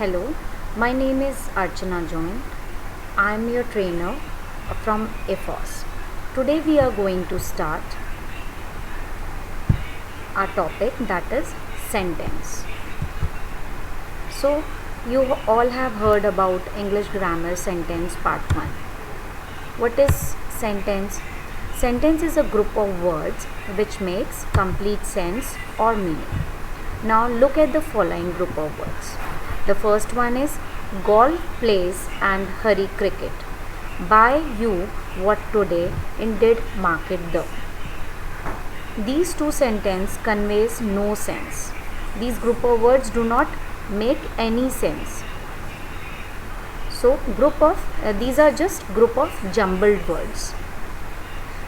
Hello, my name is Archana Join. I am your trainer from IFOS. Today we are going to start our topic, that is sentence. So you all have heard about English grammar sentence part 1. What is sentence? Sentence is a group of words which makes complete sense or meaning. Now look at the following group of words. The first one is golf, plays and hurry cricket. Buy you what today in did market the. These two sentences conveys no sense. These group of words do not make any sense. So these are just group of jumbled words.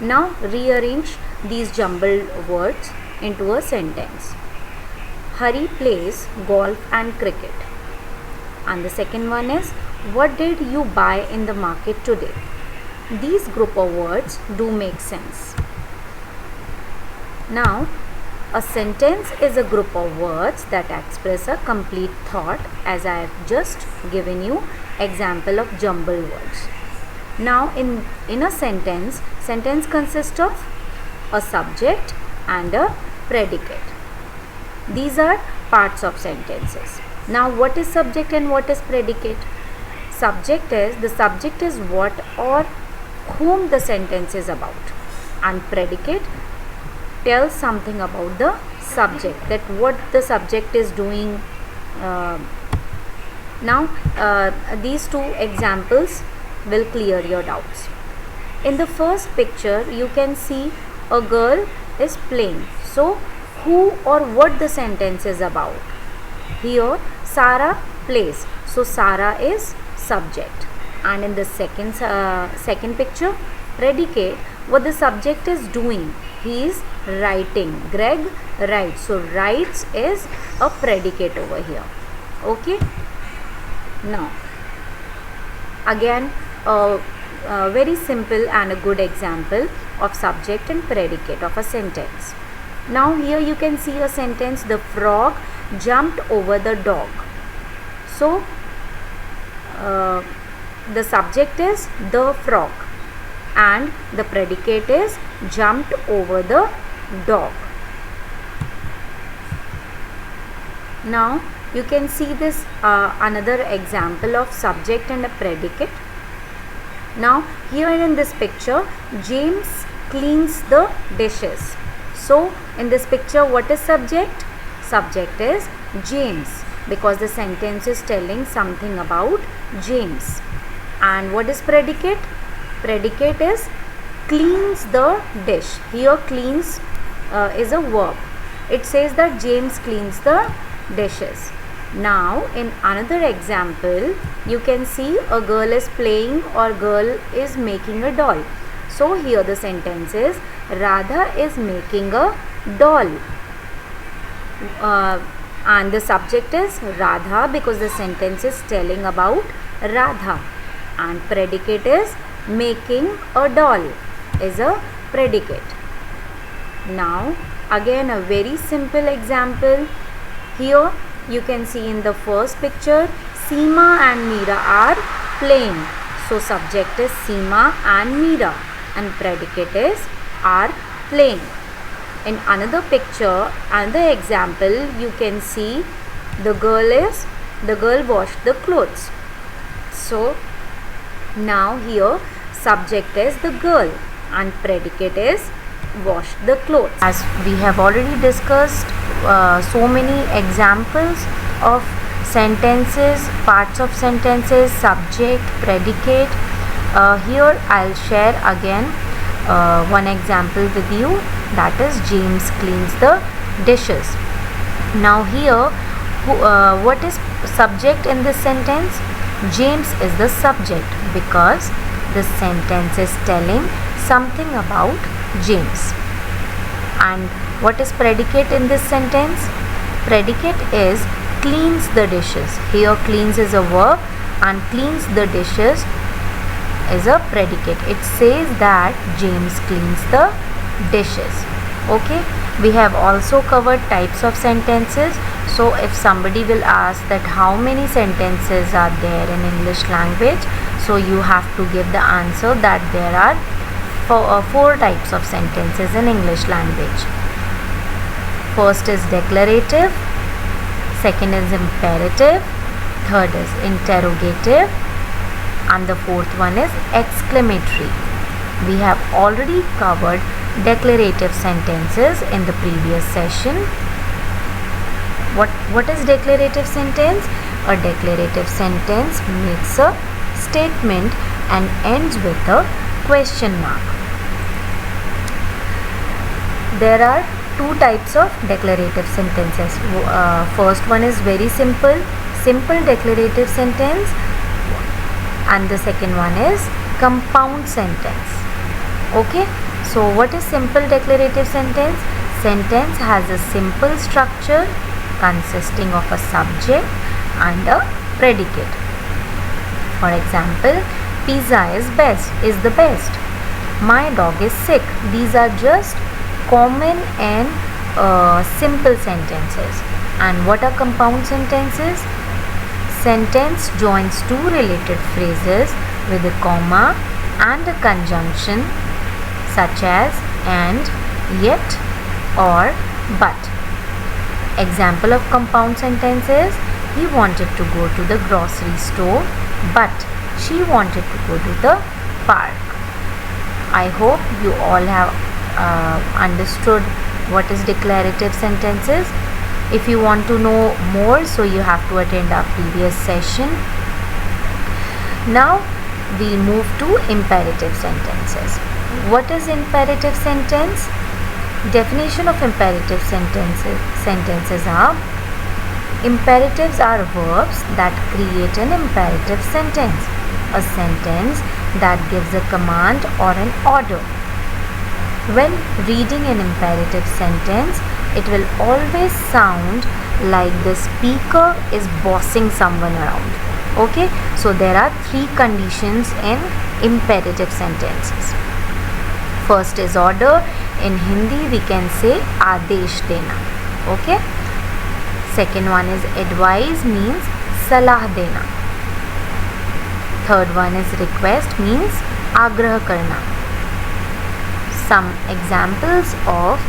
Now rearrange these jumbled words into a sentence. Hari plays golf and cricket. And the second one is, what did you buy in the market today? These group of words do make sense. Now, a sentence is a group of words that express a complete thought, as I have just given you example of jumbled words. Now, in a sentence consists of a subject and a predicate. These are parts of sentences. Now, what is subject and what is predicate? The subject is what or whom the sentence is about, and predicate tells something about the subject, that what the subject is doing. These two examples will clear your doubts. In the first picture, you can see a girl is playing. So, who or what the sentence is about? Here, Sarah plays. So, Sarah is subject. And in the second picture, predicate, what the subject is doing. He is writing. Greg writes. So, writes is a predicate over here. Okay. Now, again, a very simple and a good example of subject and predicate of a sentence. Now, here you can see a sentence, the frog jumped over the dog. So, the subject is the frog and the predicate is jumped over the dog. Now, you can see this another example of subject and a predicate. Now, here in this picture, James cleans the dishes. So, in this picture, what is subject? Subject is James, because the sentence is telling something about James. And what is predicate? Predicate is cleans the dish. Here cleans is a verb. It says that James cleans the dishes. Now, in another example, you can see a girl is playing or girl is making a doll. So, here the sentence is Radha is making a doll. And the subject is Radha, because the sentence is telling about Radha. And predicate is making a doll is a predicate. Now, again a very simple example. Here you can see in the first picture, Seema and Meera are playing. So, subject is Seema and Meera and predicate is are playing. In another picture, another example, you can see the girl washed the clothes. So, now here subject is the girl and predicate is wash the clothes. As we have already discussed so many examples of sentences, parts of sentences, subject, predicate. Here I'll share again one example with you, that is James cleans the dishes. Now here what is subject in this sentence? James is the subject, because the sentence is telling something about James. And what is predicate in this sentence? Predicate is cleans the dishes. Here cleans is a verb and cleans the dishes is a predicate. It says that James cleans the dishes. Okay, we have also covered types of sentences. So if somebody will ask that how many sentences are there in English language, so you have to give the answer that there are four types of sentences in English language. First is declarative, second is imperative, third is interrogative, and the fourth one is exclamatory. We have already covered declarative sentences in the previous session. What is declarative sentence? A declarative sentence makes a statement and ends with a question mark. There are two types of declarative sentences. First one is very simple declarative sentence, and the second one is compound sentence. Okay, so what is simple declarative sentence? Sentence has a simple structure consisting of a subject and a predicate. For example, pizza is the best. My dog is sick. These are just common and simple sentences. And what are compound sentences? Sentence joins two related phrases with a comma and a conjunction such as and, yet, or but. Example of compound sentences: he wanted to go to the grocery store, but she wanted to go to the park. I hope you all have understood what is declarative sentences. If you want to know more, so you have to attend our previous session. Now we'll move to imperative sentences. What is imperative sentence? Definition of imperative sentences are: imperatives are verbs that create an imperative sentence, a sentence that gives a command or an order. When reading an imperative sentence, it will always sound like the speaker is bossing someone around. Okay, so there are three conditions in imperative sentences. First is order. In Hindi we can say आदेश देना. Okay. Second one is advise, means सलाह देना. Third one is request, means आग्रह करना. Some examples of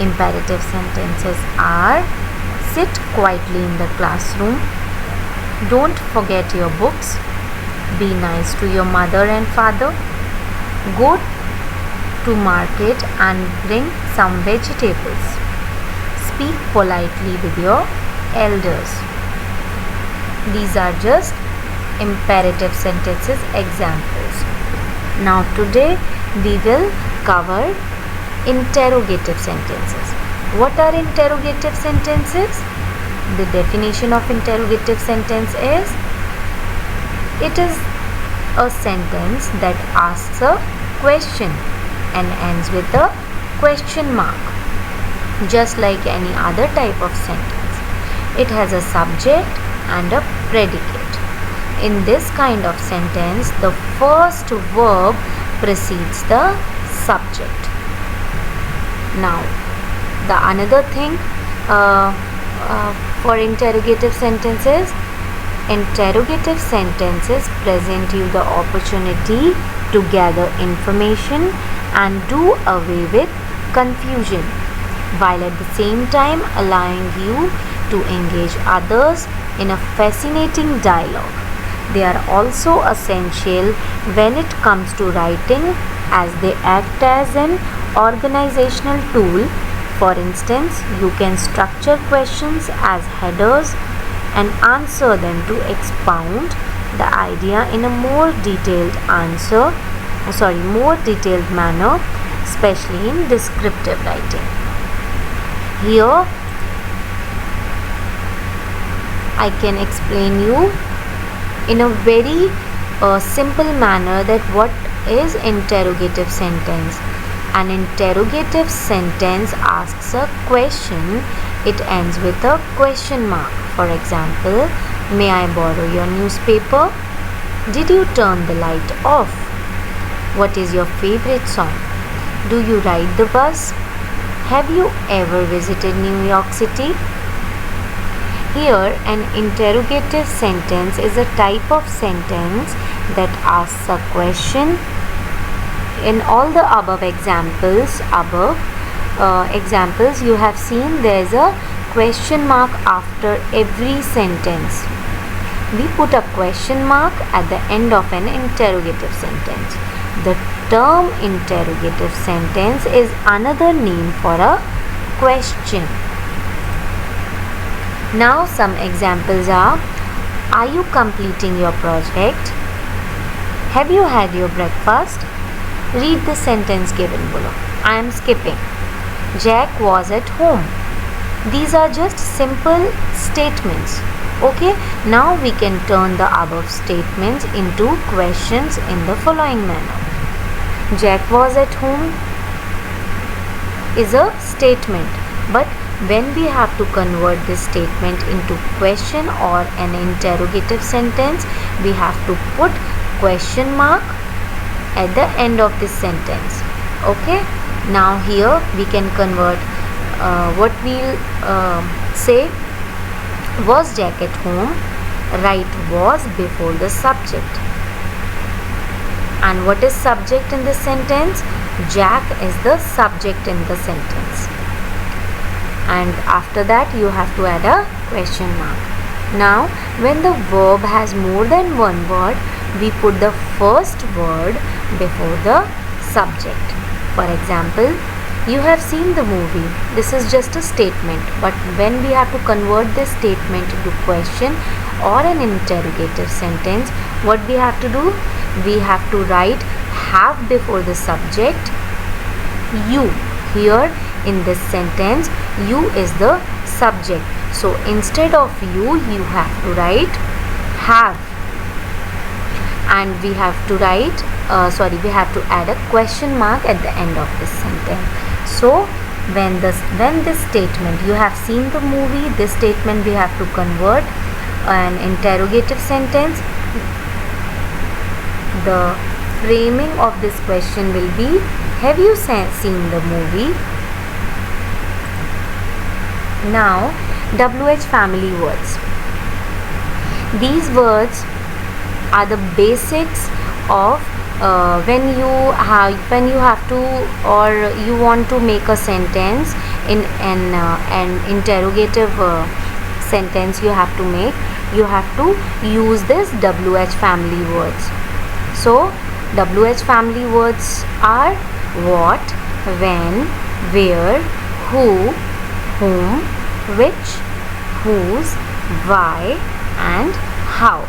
imperative sentences are: sit quietly in the classroom, don't forget your books, be nice to your mother and father, go to market and bring some vegetables, speak politely with your elders. These are just imperative sentences examples. Now today we will cover interrogative sentences. What are interrogative sentences? The definition of interrogative sentence is: it is a sentence that asks a question and ends with a question mark, just like any other type of sentence. It has a subject and a predicate. In this kind of sentence, the first verb precedes the subject. Now, the another thing for interrogative sentences present you the opportunity to gather information and do away with confusion, while at the same time allowing you to engage others in a fascinating dialogue. They are also essential when it comes to writing, as they act as an organizational tool. For instance, you can structure questions as headers and answer them to expound the idea in a more detailed manner, especially in descriptive writing. Here I can explain you in a very simple manner that what is interrogative sentence. An interrogative sentence asks a question, it ends with a question mark. For example, may I borrow your newspaper? Did you turn the light off? What is your favorite song? Do you ride the bus? Have you ever visited New York City? Here, an interrogative sentence is a type of sentence that asks a question. In all the above examples, you have seen there is a question mark after every sentence. We put a question mark at the end of an interrogative sentence. The term interrogative sentence is another name for a question. Now some examples are you completing your project? Have you had your breakfast? Read the sentence given below. I am skipping. Jack was at home. These are just simple statements. Okay, now we can turn the above statements into questions in the following manner. Jack was at home is a statement, but when we have to convert this statement into question or an interrogative sentence, we have to put question mark at the end of this sentence. Okay, now here we can convert what we'll say. Was Jack at home? Write was before the subject. And what is subject in this sentence? Jack is the subject in the sentence. And after that you have to add a question mark. Now when the verb has more than one word, we put the first word before the subject. For example, you have seen the movie. This is just a statement, but when we have to convert this statement into question or an interrogative sentence, what we have to do? We have to write have before the subject. You. Here in this sentence, you is the subject. So instead of you have to write have. And we have to write, we have to add a question mark at the end of this sentence. So when this statement, you have seen the movie, this statement we have to convert an interrogative sentence. The framing of this question will be, have you seen the movie? Now WH family words. These words are the basics of when you have to, or you want to make a sentence in an interrogative sentence you have to make, you have to use this WH family words. So WH family words are what, when, where, who, whom, which, whose, why and how.